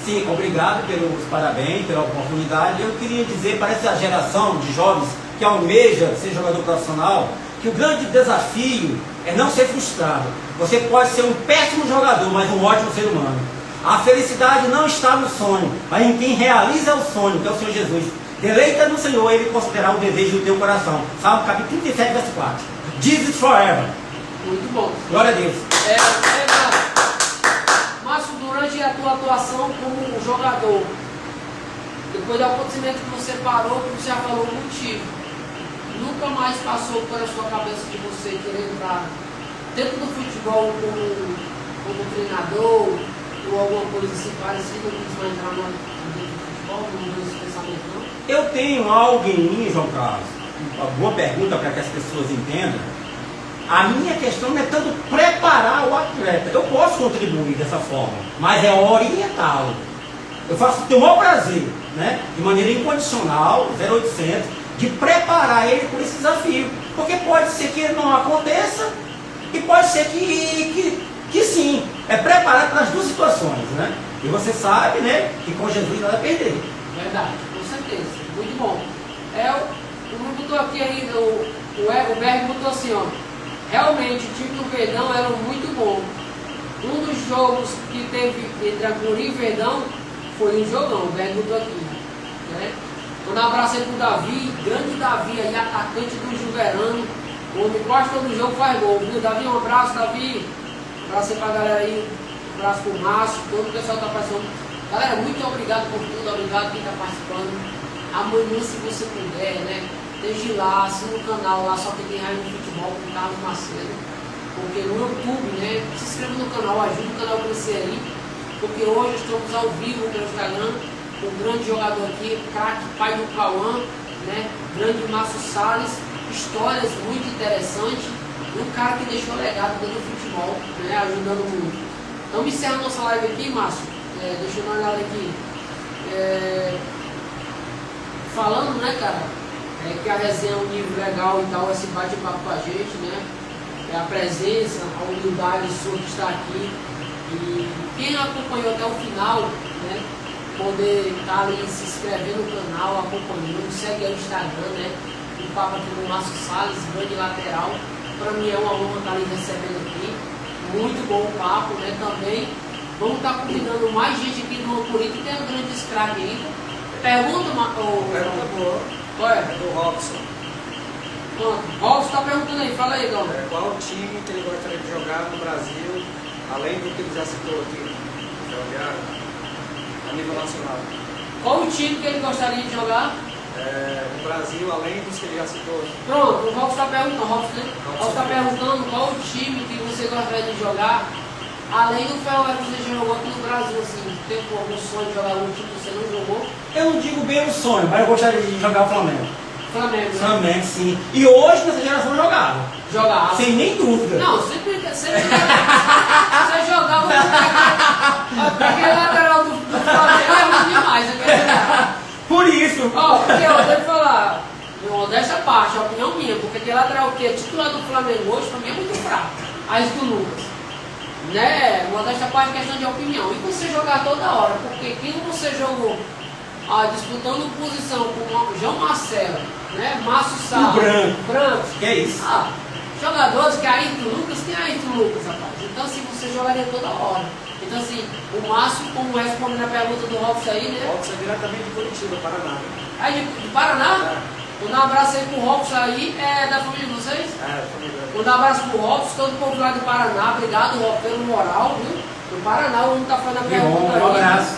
Speaker 2: Sim, obrigado pelos parabéns, pela oportunidade. Eu queria dizer para essa geração de jovens que almeja ser jogador profissional, que o grande desafio é não ser frustrado. Você pode ser um péssimo jogador, mas um ótimo ser humano. A felicidade não está no sonho, mas em quem realiza o sonho, que é o Senhor Jesus. Deleita no Senhor, Ele considerará o desejo do teu coração. Salmo capítulo 37, verso 4. Jesus forever.
Speaker 1: Muito bom.
Speaker 2: Glória a Deus.
Speaker 1: Márcio, durante a tua atuação como jogador, depois do acontecimento que você parou, que você já falou o motivo, nunca mais passou pela sua cabeça de você querer entrar dentro do futebol como treinador ou alguma coisa assim parecida, que você vai entrar no futebol, não tem esse pensamento não?
Speaker 2: Eu tenho algo em mim, João Carlos, uma boa pergunta para que as pessoas entendam. A minha questão não é tanto preparar o atleta. Eu posso contribuir dessa forma, mas é orientá-lo. Eu tenho o maior prazer, né, de maneira incondicional, 0800, de preparar ele por esse desafio. Porque pode ser que ele não aconteça e pode ser que sim. É preparar para as duas situações, né? E você sabe, né, que com Jesus nada a perder.
Speaker 1: Verdade, com certeza. Muito bom. O Bruno botou aqui ainda, o Berg botou assim, ó. Realmente o time do Verdão era muito bom. Um dos jogos que teve entre a Curi e Verdão foi um jogão, o Berg botou aqui, né? Quando eu abracei pro Davi, grande Davi aí, atacante do Juverano, o homem quase todo jogo faz gol, viu? Davi, um abraço, Davi. Um abraço aí pra galera aí, um abraço pro Márcio, todo o pessoal que tá participando. Galera, muito obrigado por tudo, obrigado quem tá participando. Amanhã, se você puder, né? Desde lá, assina o canal lá, só que tem Raio no Futebol com o Carlos Macedo. Porque no YouTube, né? Se inscreva no canal, ajuda o canal a crescer aí. Porque hoje estamos ao vivo pelo Instagram com um grande jogador aqui, craque, pai do Cauã, né? Grande Márcio Salles, histórias muito interessantes. E um cara que deixou legado dentro do futebol, né? Ajudando muito. Então, encerrando nossa live aqui, Márcio. Deixa eu dar uma olhada aqui. Falando, né, cara? Que a resenha é um nível legal e tal, esse bate-papo com a gente, né? A presença, a humildade sua que está aqui. E quem acompanhou até o final, né? Poder estar ali se inscrevendo no canal, acompanhando, segue aí o Instagram, né? O papo aqui do Márcio Salles, grande lateral. Para mim é uma honra estar ali recebendo aqui. Muito bom o papo, né? Também vamos estar convidando mais gente aqui do Ancuri, que tem um grande craque ainda. Pergunta boa. Qual é?
Speaker 3: Do Robson.
Speaker 1: Pronto. Robson está perguntando aí, fala aí, Dom.
Speaker 3: Qual time que ele gostaria de jogar no Brasil, além do que ele já citou aqui, a nível nacional?
Speaker 1: Qual o time que ele gostaria de jogar?
Speaker 3: No Brasil, além dos que ele já citou.
Speaker 1: Pronto, o Robson está perguntando. Robson está perguntando qual o time que você gostaria de jogar, além do Ferroviário que você já jogou aqui no Brasil, assim, tem algum sonho de jogar algum time que você não jogou?
Speaker 2: Eu não digo bem o sonho, mas eu gostaria de jogar o Flamengo.
Speaker 1: Flamengo, né?
Speaker 2: Flamengo, sim. E hoje nessa geração jogava.
Speaker 1: Jogava.
Speaker 2: Sem nem dúvida.
Speaker 1: Não, sempre você jogava aquele lateral do Flamengo é ruim demais, né?
Speaker 2: Por isso.
Speaker 1: Porque eu devo falar, modéstia à parte, a opinião minha, porque aquele lateral que é titular do Flamengo hoje, pra mim é muito fraco. As do Lucas. Né? Modéstia à parte, questão de opinião. E você jogar toda hora, porque quem você jogou disputando posição com João Marcelo, né? Márcio Salles,
Speaker 2: Branco.
Speaker 1: Branco.
Speaker 2: Que é isso?
Speaker 1: Jogadores que é Ayrton Lucas, quem é Ayrton Lucas, rapaz? Então assim, você jogaria toda hora. Então assim, o Márcio, como respondendo a pergunta do Robson aí, né?
Speaker 3: Robson é diretamente de Curitiba, Paraná.
Speaker 1: Aí de Paraná?
Speaker 3: É.
Speaker 1: Vou dar um abraço aí pro Robson aí, é da família de vocês?
Speaker 3: É, família.
Speaker 1: Vou dar um abraço pro Robson, todo o povo lá do Paraná, obrigado Robson pelo moral, viu? Do Paraná, o homem tá fazendo a
Speaker 2: Que
Speaker 1: pergunta
Speaker 2: bom,
Speaker 1: aí.
Speaker 2: um abraço.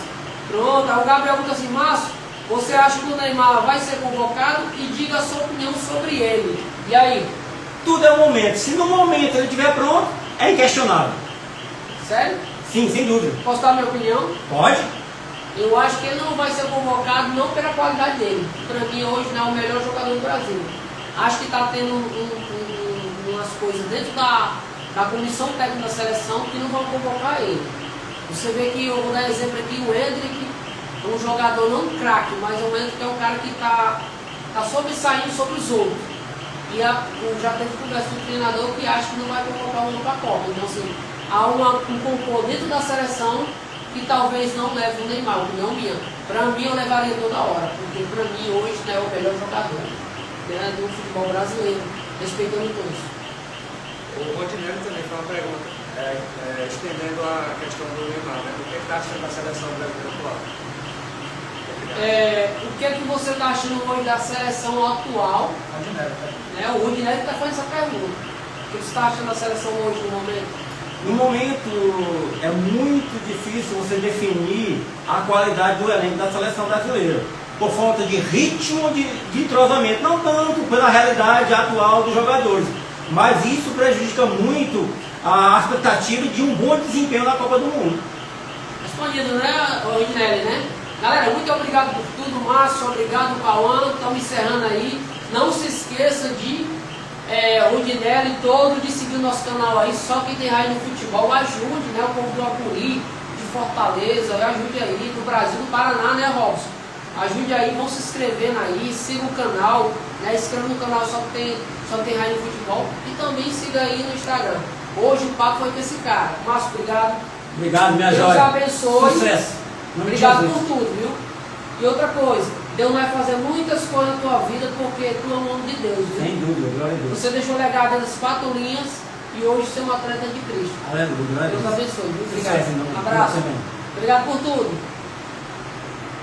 Speaker 1: Pronto, aí o Gabriel pergunta assim, Márcio, você acha que o Neymar vai ser convocado? E diga a sua opinião sobre ele. E aí?
Speaker 2: Tudo é um momento. Se no momento ele estiver pronto, é inquestionável.
Speaker 1: Sério?
Speaker 2: Sim, sem dúvida.
Speaker 1: Posso dar a minha opinião?
Speaker 2: Pode?
Speaker 1: Eu acho que ele não vai ser convocado não pela qualidade dele. Para mim hoje não é o melhor jogador do Brasil. Acho que está tendo umas coisas dentro da comissão técnica da seleção que não vão convocar ele. Você vê que, eu vou dar exemplo aqui, o Endrick é um jogador não craque, mas o Endrick é um cara que está sobressaindo sobre os outros. E já teve conversa com o treinador que acha que não vai convocar o Lula para a Copa. Então assim, há um complô dentro da seleção que talvez não leve o Neymar, opinião minha. Para mim eu levaria toda hora, porque para mim hoje é o melhor jogador, né, do futebol brasileiro, respeitando todos.
Speaker 3: O Rodinelli também foi uma pergunta, estendendo a questão do Neymar, né? O que está achando da seleção brasileira atual?
Speaker 1: O que é que você está achando hoje da seleção atual?
Speaker 3: Rodinelli,
Speaker 1: Né? O Rodinelli está fazendo essa pergunta. O que você está achando da seleção hoje no momento?
Speaker 2: No momento, é muito difícil você definir a qualidade do elenco da seleção brasileira, por falta de ritmo de entrosamento, não tanto pela realidade atual dos jogadores, mas isso prejudica muito a expectativa de um bom desempenho na Copa do Mundo.
Speaker 1: Respondido, né, Rodinelli, né? Galera, muito obrigado por tudo, Márcio, obrigado, Cauã, estamos encerrando aí. Não se esqueça de Rodinelli todo de seguir o nosso canal aí, só quem tem raiva no futebol, ajude, né, o povo do Apuri, de Fortaleza, ajude aí, do Brasil, do Paraná, né, Robson? Ajude aí, vão se inscrevendo aí, siga o canal, né, inscreva no canal só tem raiva no futebol e também siga aí no Instagram. Hoje o papo foi com esse cara. Márcio, obrigado.
Speaker 2: Obrigado, minha
Speaker 1: Deus
Speaker 2: joia.
Speaker 1: abençoe.
Speaker 2: Sucesso.
Speaker 1: Obrigado por tudo, viu? E outra coisa, Deus vai fazer muitas coisas na tua vida porque tu é um homem de Deus, viu?
Speaker 2: Sem dúvida, glória a Deus.
Speaker 1: Você deixou legado das 4 linhas e hoje você é um atleta de Cristo.
Speaker 2: Aleluia, glória a
Speaker 1: Deus
Speaker 2: Deus.
Speaker 1: abençoe, viu?
Speaker 2: Sucesso, em nome
Speaker 1: Obrigado.
Speaker 2: de
Speaker 1: Abraço.
Speaker 2: Deus.
Speaker 1: Obrigado por tudo.